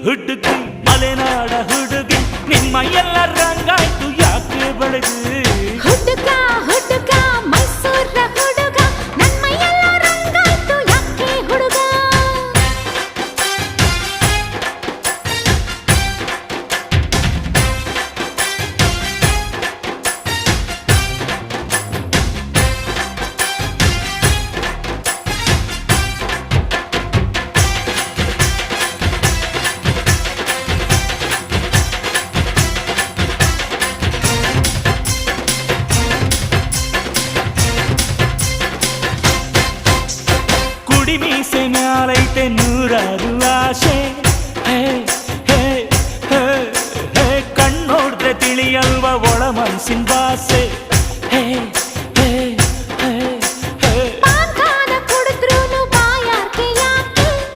ಹುಡುಗಿ ಮಲೆನಾಡ ಹುಡುಗಿ ನಿಮ್ಮ ಎಲ್ಲ ರಂಗಾಯ್ತು ಯಾಕೆ ಬೆಳೆದು ಹುಡುಗ ಹುಡುಗ ಮೈಸೂರ ಹುಡುಗ ನನ್ನ ಎಲ್ಲ ರಂಗಾಯ್ತು ಯಾಕೆ ಹುಡುಗ ಮೀಸೆ ಮ್ಯಾಲೈತೆ ನೂರಾರು ಆಸೆ ಕಣ್ಣೋಡ್ರೆ ತಿಳಿಯಲ್ವ ಒಳ ಮನ್ಸಿನ ಭಾಷೆ